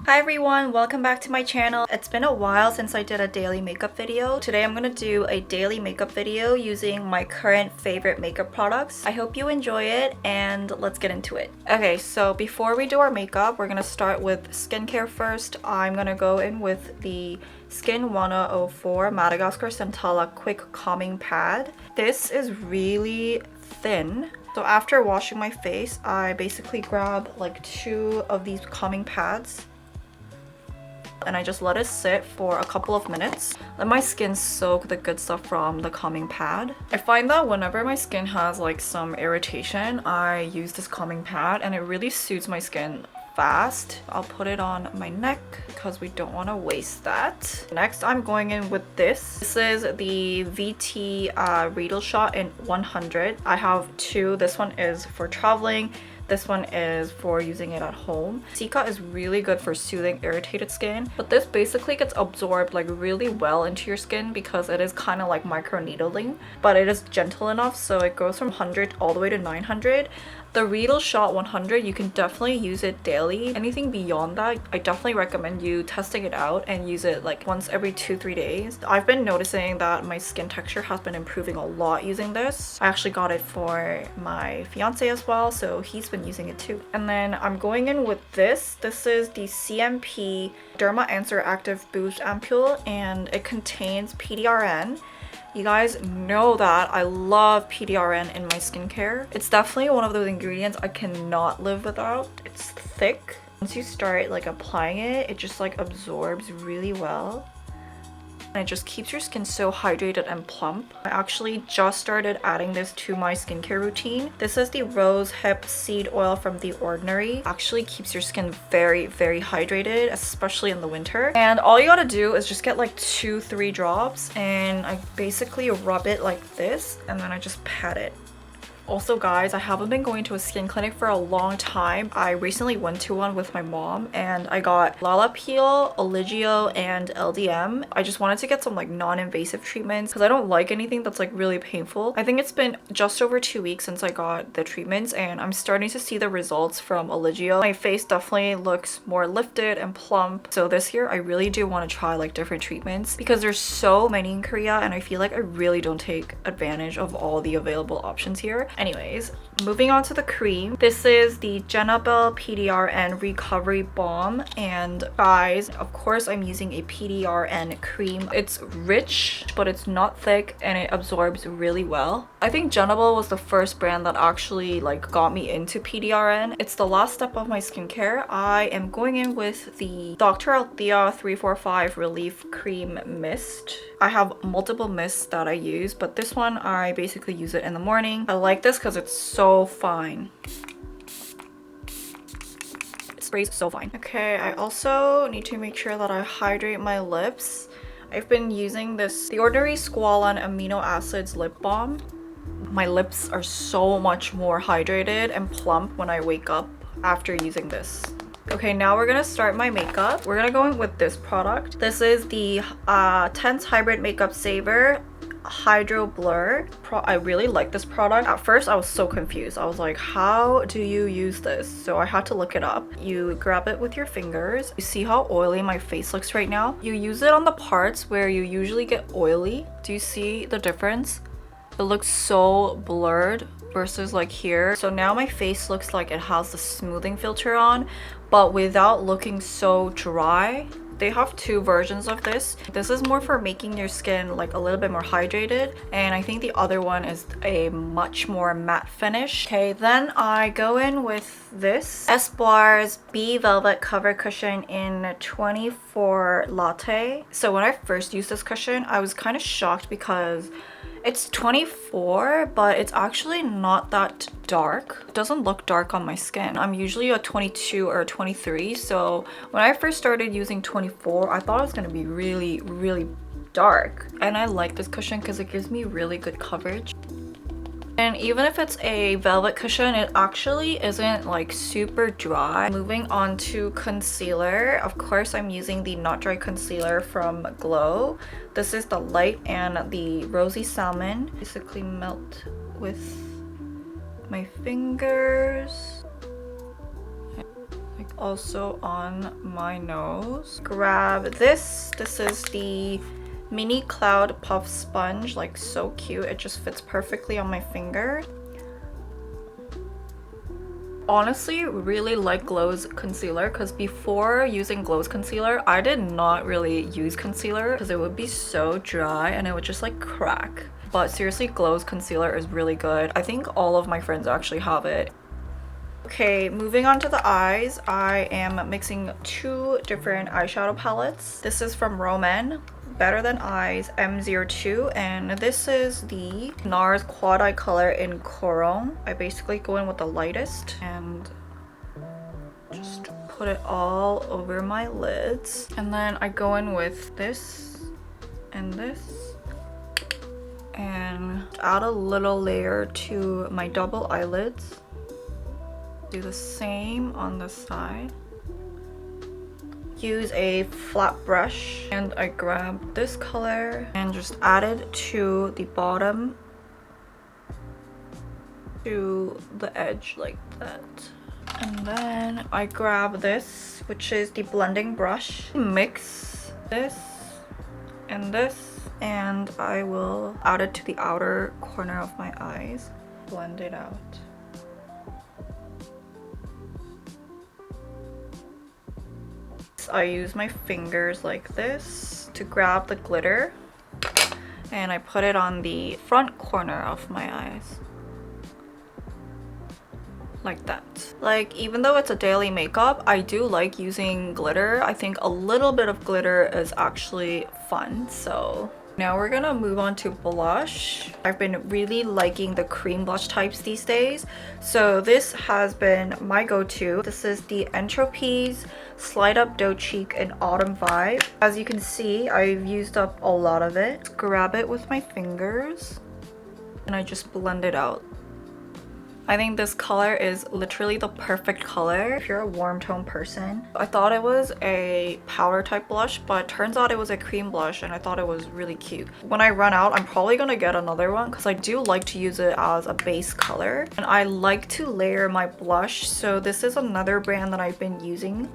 Hi everyone, welcome back to my channel. It's been a while since I did a daily makeup video. Today I'm gonna do a daily makeup video using my current favorite makeup products. I hope you enjoy it and let's get into it. Okay, so before we do our makeup, we're gonna start with skincare first. I'm gonna go in with the Skin 104 Madagascar Centella Quick Calming Pad. This is really thin. So after washing my face, I basically grab like 2 of these calming pads and I just let it sit for a couple of minutes. Let my skin soak the good stuff from the calming pad. I find that whenever my skin has like some irritation, I use this calming pad and it really suits my skin fast. I'll put it on my neck because we don't want to waste that. Next, I'm going in with this. This is the VT Riedel Shot in 100. I have 2. This one is for traveling. This one is for using it at home. Cica is really good for soothing irritated skin, but this basically gets absorbed like really well into your skin because it is kind of like micro needling, but it is gentle enough so it goes from 100 all the way to 900. The Riedel Shot 100, you can definitely use it daily. Anything beyond that, I definitely recommend you testing it out and use it like once every 2-3 days. I've been noticing that my skin texture has been improving a lot using this. I actually got it for my fiance as well, so he's been using it too. And then I'm going in with this. This is the CMP Derma Answer Active Boost Ampoule and it contains PDRN. You guys know that I love PDRN in my skincare. It's definitely one of those ingredients I cannot live without. It's thick. Once you start like applying it, it just like absorbs really well. And it just keeps your skin so hydrated and plump. I actually just started adding this to my skincare routine. This is the Rosehip seed oil from The Ordinary. Actually keeps your skin very hydrated, especially in the winter. And all you gotta do is just get like 2-3 drops and I basically rub it like this and then I just pat it. Also guys, I haven't been going to a skin clinic for a long time. I recently went to one with my mom and I got Lala Peel, Oligio, and LDM. I just wanted to get some like non-invasive treatments because I don't like anything that's like really painful. I think it's been just over 2 weeks since I got the treatments and I'm starting to see the results from Oligio. My face definitely looks more lifted and plump. So this year I really do want to try like different treatments because there's so many in Korea and I feel like I really don't take advantage of all the available options here. Anyways, moving on to the cream. This is the Jenabel PDRN Recovery Balm. And guys, of course I'm using a PDRN cream. It's rich, but it's not thick and it absorbs really well. I think Jenabel was the first brand that actually like got me into PDRN. It's the last step of my skincare. I am going in with the Dr. Althea 345 Relief Cream Mist. I have multiple mists that I use, but this one I basically use it in the morning. I like this because it's so fine. It sprays so fine. Okay, I also need to make sure that I hydrate my lips. I've been using this The Ordinary Squalane Amino Acids Lip Balm. My lips are so much more hydrated and plump when I wake up after using this. Okay, now we're gonna start my makeup. We're gonna go in with this product. This is the Tense Hybrid Makeup Saver Hydro Blur. I really like this product. At first I was so confused. I was like, how do you use this? So I had to look it up. You grab it with your fingers. You see how oily my face looks right now? You use it on the parts where you usually get oily. Do you see the difference? It looks so blurred versus like here. So now my face looks like it has the smoothing filter on, but without looking so dry. They have 2 versions of this. This is more for making your skin like a little bit more hydrated, and I think the other one is a much more matte finish. Okay, then I go in with this Espoir's Bee Velvet Cover Cushion in 24 Latte. So when I first used this cushion, I was kind of shocked because it's 24, but it's actually not that dark. It doesn't look dark on my skin. I'm usually a 22 or 23, so when I first started using 24, I thought it was gonna be really dark. And I like this cushion because it gives me really good coverage. And even if it's a velvet cushion, it actually isn't like super dry. Moving on to concealer. Of course, I'm using the Not Dry Concealer from Glow. This is the light and the rosy salmon. Basically melt with my fingers. Like Also on my nose. Grab this. This is the mini cloud puff sponge. Like, so cute. It just fits perfectly on my finger. Honestly, really like Glow's concealer, because before using Glow's concealer, I did not really use concealer because it would be so dry and it would just like crack. But seriously, Glow's concealer is really good. I think all of my friends actually have it. Okay, moving on to the eyes, I am mixing two different eyeshadow palettes. This is from Roman, Better Than Eyes M02, and this is the NARS Quad Eye color in Coron. I basically go in with the lightest and just put it all over my lids. And then I go in with this and this and add a little layer to my double eyelids. Do the same on the side. Use a flat brush and I grab this color and just add it to the bottom, to the edge like that. And then I grab this, which is the blending brush. Mix this and this, and I will add it to the outer corner of my eyes. Blend it out. I use my fingers like this to grab the glitter and I put it on the front corner of my eyes. Like that. Like, even though it's a daily makeup, I do like using glitter. I think a little bit of glitter is actually fun, so... Now we're gonna move on to blush. I've been really liking the cream blush types these days, so this has been my go-to. This is the Entropies Slide Up Doe Cheek in Autumn Vibe. As you can see, I've used up a lot of it. Grab it with my fingers and I just blend it out. I think this color is literally the perfect color if you're a warm tone person. I thought it was a powder type blush, but turns out it was a cream blush and I thought it was really cute. When I run out, I'm probably gonna get another one because I do like to use it as a base color. And I like to layer my blush, so this is another brand that I've been using.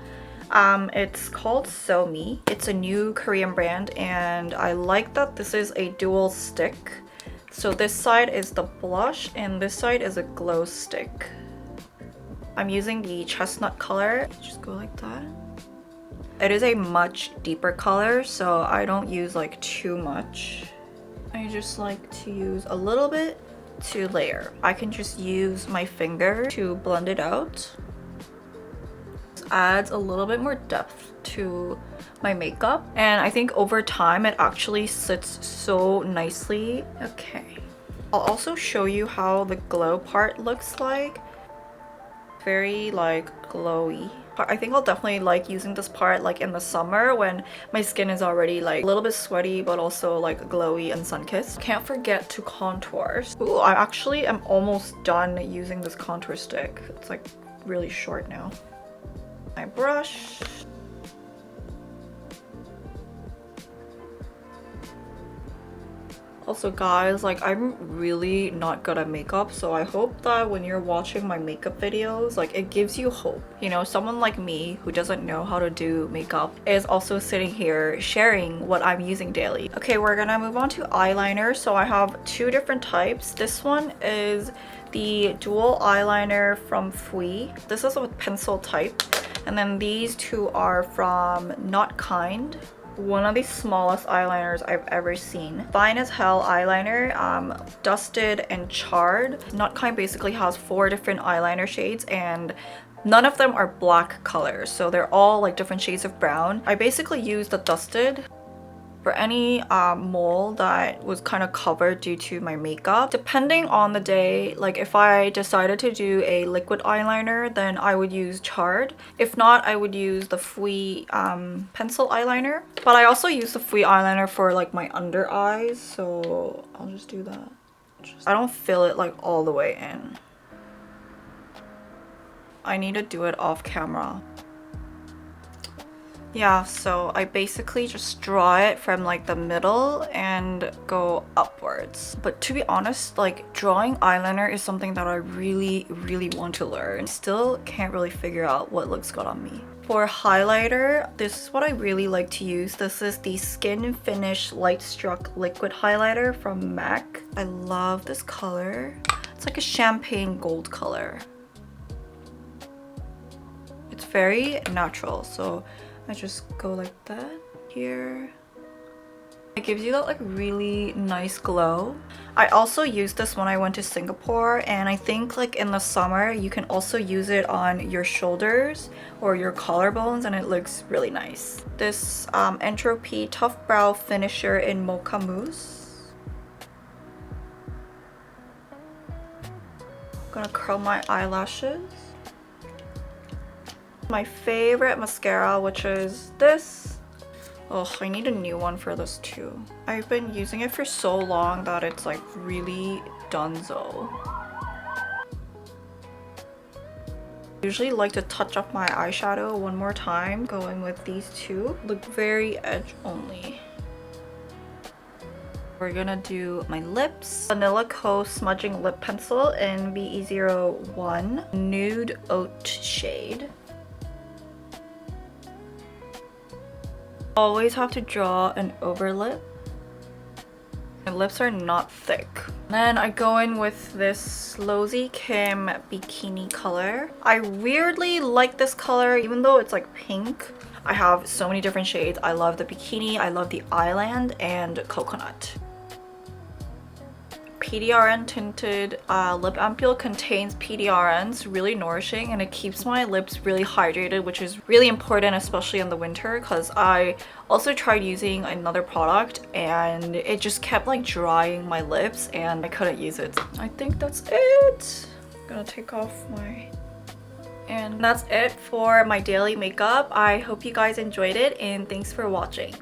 It's called So Me. It's a new Korean brand and I like that this is a dual stick. So this side is the blush and this side is a glow stick. I'm using the chestnut color. Just go like that. It is a much deeper color, so I don't use like too much. I just like to use a little bit to layer. I can just use my finger to blend it out. This adds a little bit more depth to my makeup, and I think over time it actually sits so nicely. Okay, I'll also show you how the glow part looks like. Very like glowy. I think I'll definitely like using this part like in the summer when my skin is already like a little bit sweaty but also like glowy and sun-kissed. Can't forget to contour. Ooh, I actually am almost done using this contour stick. It's like really short now. My brush. Also guys, like I'm really not good at makeup, so I hope that when you're watching my makeup videos, like it gives you hope. You know, someone like me who doesn't know how to do makeup is also sitting here sharing what I'm using daily. Okay, we're gonna move on to eyeliner. So I have two different types. This one is the dual eyeliner from Fui. This is a pencil type. And then these two are from Not Kind. One of the smallest eyeliners I've ever seen. Fine as Hell eyeliner, dusted and charred. Not Kind basically has 4 different eyeliner shades and none of them are black colors, so they're all like different shades of brown. I basically used the dusted for any mole that was kind of covered due to my makeup. Depending on the day, like if I decided to do a liquid eyeliner, then I would use charred. If not, I would use the Fui pencil eyeliner. But I also use the Fui eyeliner for like my under eyes, so I'll just do that. I don't fill it like all the way in. I need to do it off camera. Yeah, so I basically just draw it from like the middle and go upwards. But to be honest, like drawing eyeliner is something that I really want to learn. Still can't really figure out what looks good on me. For highlighter, this is what I really like to use. This is the Skin Finish Light Struck Liquid Highlighter from MAC. I love this color. It's like a champagne gold color. It's very natural, so I just go like that here. It gives you that like really nice glow. I also used this when I went to Singapore, and I think like in the summer you can also use it on your shoulders or your collarbones and it looks really nice. This Entropy Tough Brow Finisher in Mocha Mousse. I'm gonna curl my eyelashes. My favorite mascara, which is this. Oh, I need a new one for this too. I've been using it for so long that it's like really donezo. Usually like to touch up my eyeshadow one more time, going with these two. Look very edge only. We're gonna do my lips. Vanilla Co Smudging Lip Pencil in BE01 Nude Oat shade. Always have to draw an overlip. My lips are not thick. Then I go in with this Losy Kim Bikini color. I weirdly like this color even though it's like pink. I have so many different shades. I love the Bikini, I love the Island, and Coconut. PDRN Tinted Lip Ampoule contains PDRNs, really nourishing, and it keeps my lips really hydrated, which is really important, especially in the winter, because I also tried using another product and it just kept like drying my lips and I couldn't use it. I think that's it. I'm gonna take off my... And that's it for my daily makeup. I hope you guys enjoyed it and thanks for watching.